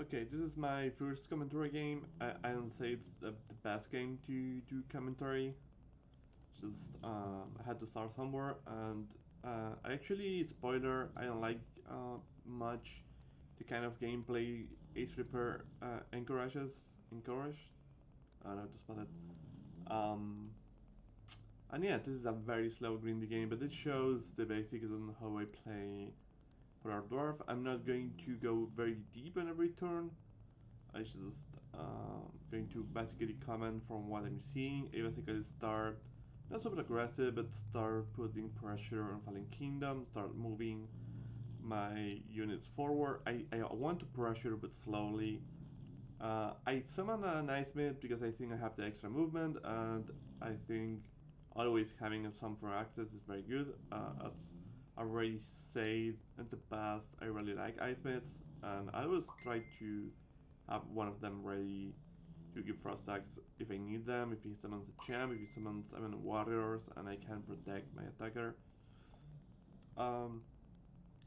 Okay, this is my first commentary game. I don't say it's the best game to do commentary. Just I had to start somewhere, and actually, spoiler, I don't like much the kind of gameplay Ace Reaper encouraged. I don't know how to spell it. And yeah, this is a very slow grindy game, but it shows the basics on how I play for our dwarf. I'm not going to go very deep on every turn. I just going to basically comment from what I'm seeing. I basically start not super aggressive, but start putting pressure on Fallen Kingdom. Start moving my units forward. I want to pressure, but slowly. I summon an Ice Mid because I think I have the extra movement, and I think always having some for access is very good. As I already said in the past, I really like Ice Mids, and I always try to have one of them ready to give frost attacks if I need them, if he summons a champ, if he summons warriors, and I can protect my attacker. Um,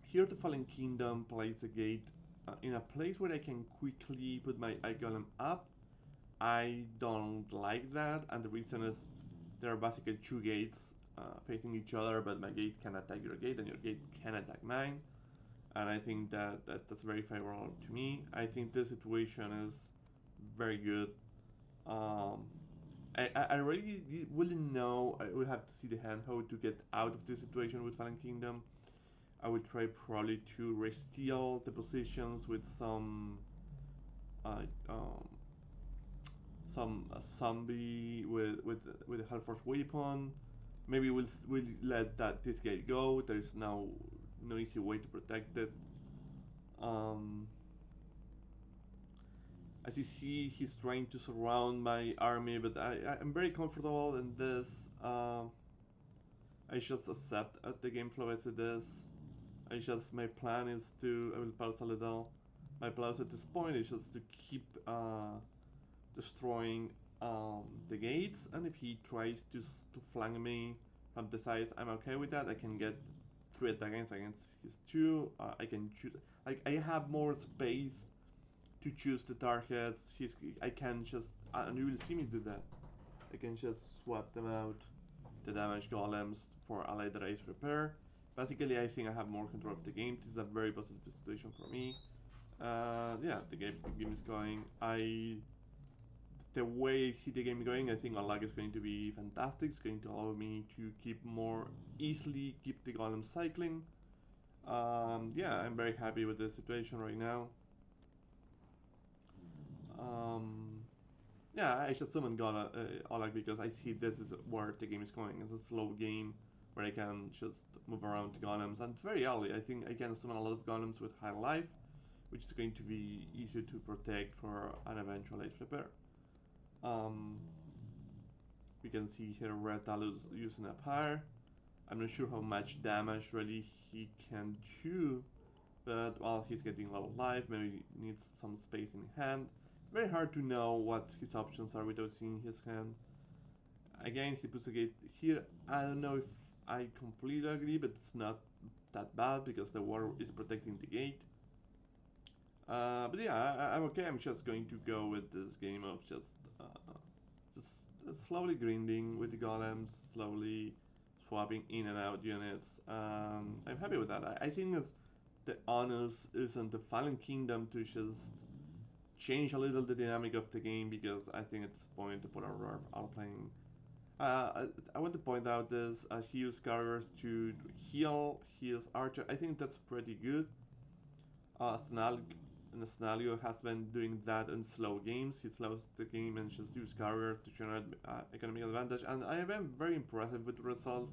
Here the Fallen Kingdom plays a gate in a place where I can quickly put my Eye Golem up. I don't like that, and the reason is there are basically two gates facing each other, but my gate can attack your gate and your gate can attack mine. And I think that's very favorable to me. I think this situation is very good. Um, I really wouldn't know. I would have to see the hand how to get out of this situation with Fallen Kingdom. I would try probably to re-steal the positions with uh, um, some zombie with a Hellforce weapon. Maybe we'll let this guy go. There's no easy way to protect it. Um, as you see, he's trying to surround my army, but I'm very comfortable in this. I just accept the game flow as it is. My plan is to, I will pause a little. My plan at this point is just to keep destroying the gates, and if he tries to flank me from the sides, I'm okay with that. I can get 3 attacks against his 2. I can choose, like, I have more space to choose the targets. I can just, and you will see me do that. I can just swap them out, the damage golems for a later Ace Repair. Basically, I think I have more control of the game. This is a very positive situation for me. Yeah, the game is going. The way I see the game going, I think Unlock is going to be fantastic. It's going to allow me to keep more easily keep the golem cycling. Yeah, I'm very happy with the situation right now. Um, yeah, I should summon Olak because I see this is where the game is going. It's a slow game where I can just move around the golems, and it's very early. I think I can summon a lot of golems with high life, which is going to be easier to protect for an eventual Ace Repair. Um, we can see here Red Talus using a pyre. I'm not sure how much damage really he can do, but while he's getting low life, maybe needs some space in hand. Very hard to know what his options are without seeing his hand. Again, he puts a gate here. I don't know if I completely agree, but it's not that bad because the wall is protecting the gate. But yeah, I'm okay. I'm just going to go with this game of just slowly grinding with the golems, slowly swapping in and out units. I'm happy with that. I think the onus is on the Fallen Kingdom to just change a little the dynamic of the game because I think at this point the Polar Dwarf are playing. I want to point out this: he used carriers to heal his archer. I think that's pretty good. Snal and Snalio has been doing that in slow games. He slows the game and just use carrier to generate economic advantage, and I have been very impressive with the results.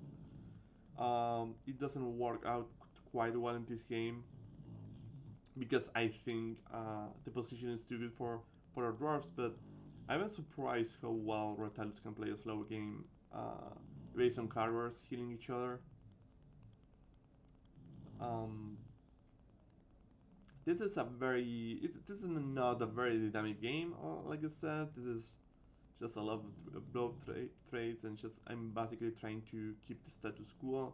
It doesn't work out quite well in this game because I think the position is too good for our dwarves, but I'm surprised how well Rotalus can play a slow game based on carriers healing each other. Um, this is this is not a very dynamic game, like I said. This is just a lot of blow trades, and just I'm basically trying to keep the status quo.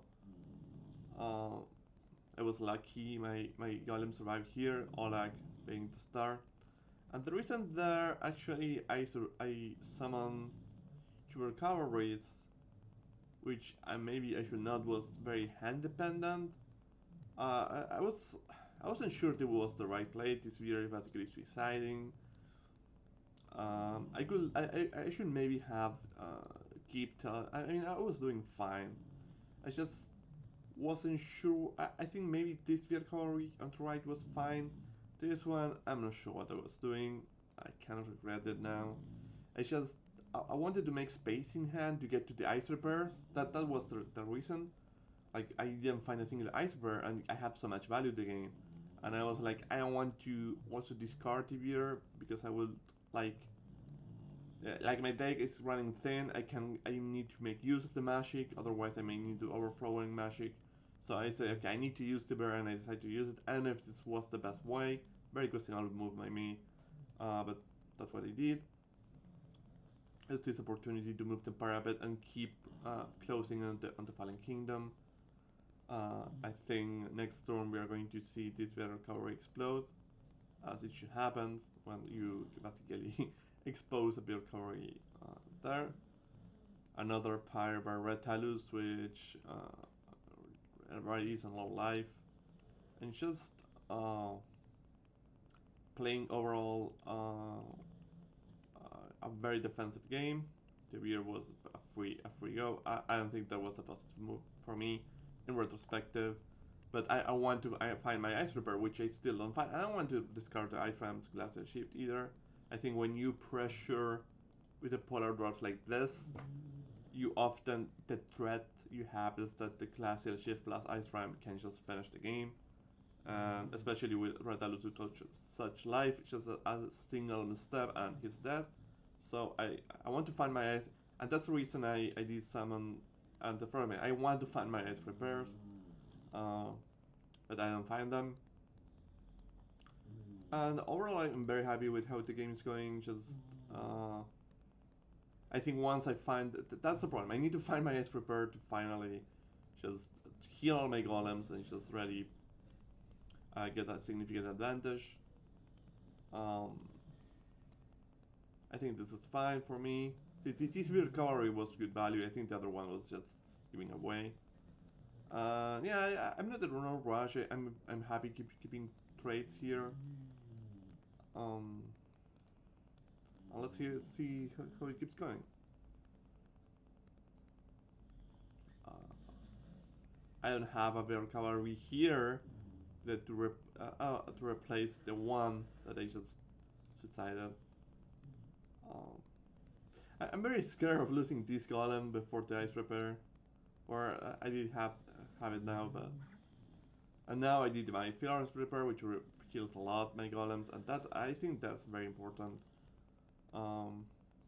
Uh, I was lucky, my golem survived here, Olag being the star. And the reason there actually I summon two cavalries, which maybe I should not was very hand dependent. I wasn't sure it was the right play. This video basically suiciding. I should maybe have keep. I mean, I was doing fine. I just wasn't sure. I think maybe this vehicle on the right was fine. This one, I'm not sure what I was doing. I kind of regret it now. I just I wanted to make space in hand to get to the ice repairs. That was the reason. Like I didn't find a single ice repair, and I have so much value in the game. And I was like, I don't want to also discard the beer because I will like like my deck is running thin. I need to make use of the magic, otherwise I may need to overflowing magic. So I say, okay, I need to use the bear, and I decide to use it. I don't know if this was the best way. Very questionable move by me, but that's what I did. Use this opportunity to move the parapet and keep closing on the Fallen Kingdom. I think next turn we are going to see this bear recovery explode, as it should happen when you basically expose a bear recovery there. Another Pyre by Red Talus, which already is on low life, and just uh, playing overall a very defensive game. The beer was a free go. I don't think that was a positive move for me in retrospective. But I want to find my Ice Repair, which I still don't find. I don't want to discard the Ice Ram's Glacial Shift either. I think when you pressure with the Polar Dwarfs like this, you often, the threat you have is that the Glacial Shift plus Ice Ram can just finish the game. And especially with Radalus who touch such life, just a single misstep and he's dead. So I want to find my ice, and that's the reason I did summon and the fragment. I want to find my ice repairs, uh, but I don't find them. And overall, I'm very happy with how the game is going. Just I think once I find that's the problem. I need to find my ice repair to finally just heal all my golems and just really get a significant advantage. Um, I think this is fine for me. This recovery was good value. I think the other one was just giving away. Yeah, I'm not in no rush. I'm happy keeping trades here. Um, let's see how it keeps going. Uh, I don't have a bear cavalry here that to replace the one that I just decided. Um, I'm very scared of losing this golem before the ice repair, or I did have it now, but and now I did my Fearless repair, which heals a lot my golems, and that's I think that's very important. Um,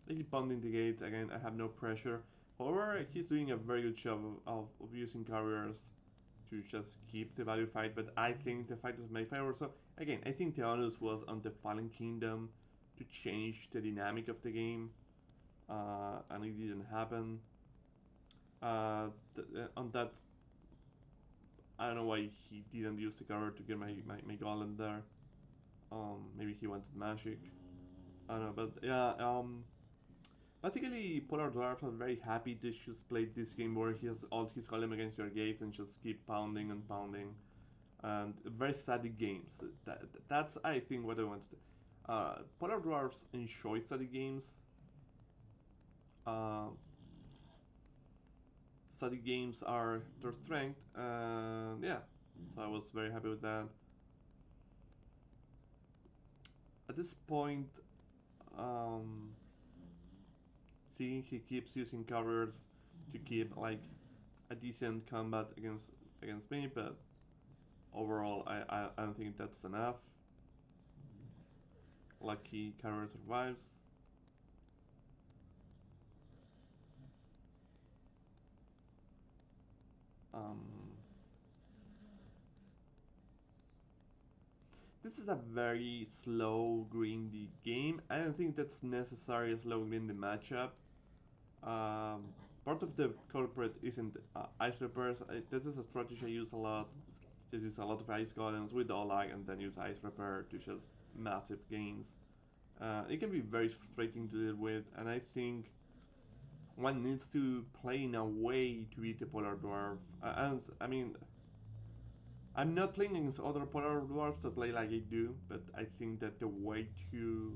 I keep pounding the gates again. I have no pressure. However, he's doing a very good job of using carriers to just keep the value fight, but I think the fight is my favor. So again, I think the onus was on the Fallen Kingdom to change the dynamic of the game, and it didn't happen. On that, I don't know why he didn't use the cover to get my golem there. Maybe he wanted magic. I don't know, but yeah. Basically, Polar Dwarf are very happy to just play this game where he has all his golem against your gates and just keep pounding and pounding, and very static games. That's I think what I wanted. Polar Dwarfs enjoy static games. Uh, Static games are their strength, and yeah, so I was very happy with that. At this point, um, see, he keeps using covers to keep like a decent combat against me, but overall, I don't think that's enough. Lucky cover survives. Um, this is a very slow grindy game. I don't think that's necessary a slow grindy matchup. Um, Part of the culprit isn't ice repairs. This is a strategy I use a lot. Just use a lot of ice golems with Olag and then use ice repair to just massive gains. It can be very frustrating to deal with, and I think one needs to play in a way to beat the polar dwarf. And I mean, I'm not playing against other polar dwarfs that play like I do, but I think that the way to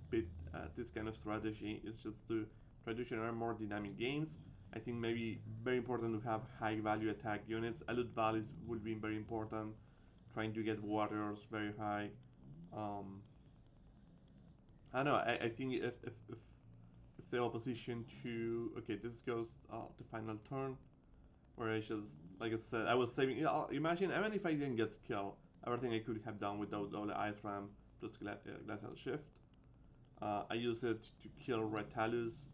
beat this kind of strategy is just to try to generate more dynamic games. I think maybe very important to have high value attack units. Alert values will be very important. Trying to get warriors very high. Um, I don't know. I think if the opposition to okay, this goes to final turn, where I just like I said, I was saving. You know, imagine even if I didn't get killed, everything I could have done without all the ice ram plus glacial shift. I use it to kill Red Talus,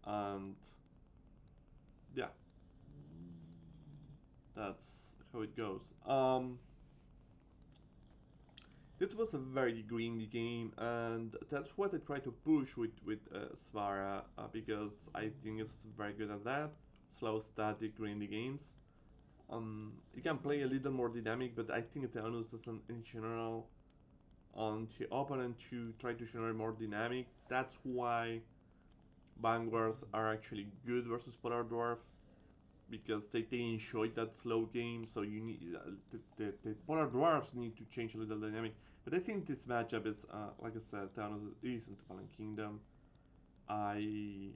and yeah, that's how it goes. This was a very grindy game, and that's what I try to push with Svara because I think it's very good at that. Slow, static, grindy games. You can play a little more dynamic, but I think the onus doesn't in general on the opponent to try to generate more dynamic. That's why Vanguards are actually good versus Polar Dwarf because they enjoy that slow game. So you need the Polar Dwarfs need to change a little dynamic. But I think this matchup is like I said, Thanos is into Fallen Kingdom. I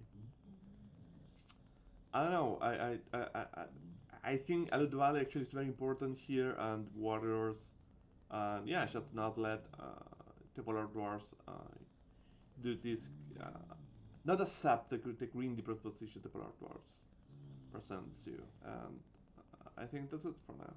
I don't know. I think Alud Valley actually is very important here, and Warriors. And yeah, just not let the Polar Dwarfs do this. Not accept the green proposition the Polar Dwarfs presents you. And I think that's it for now.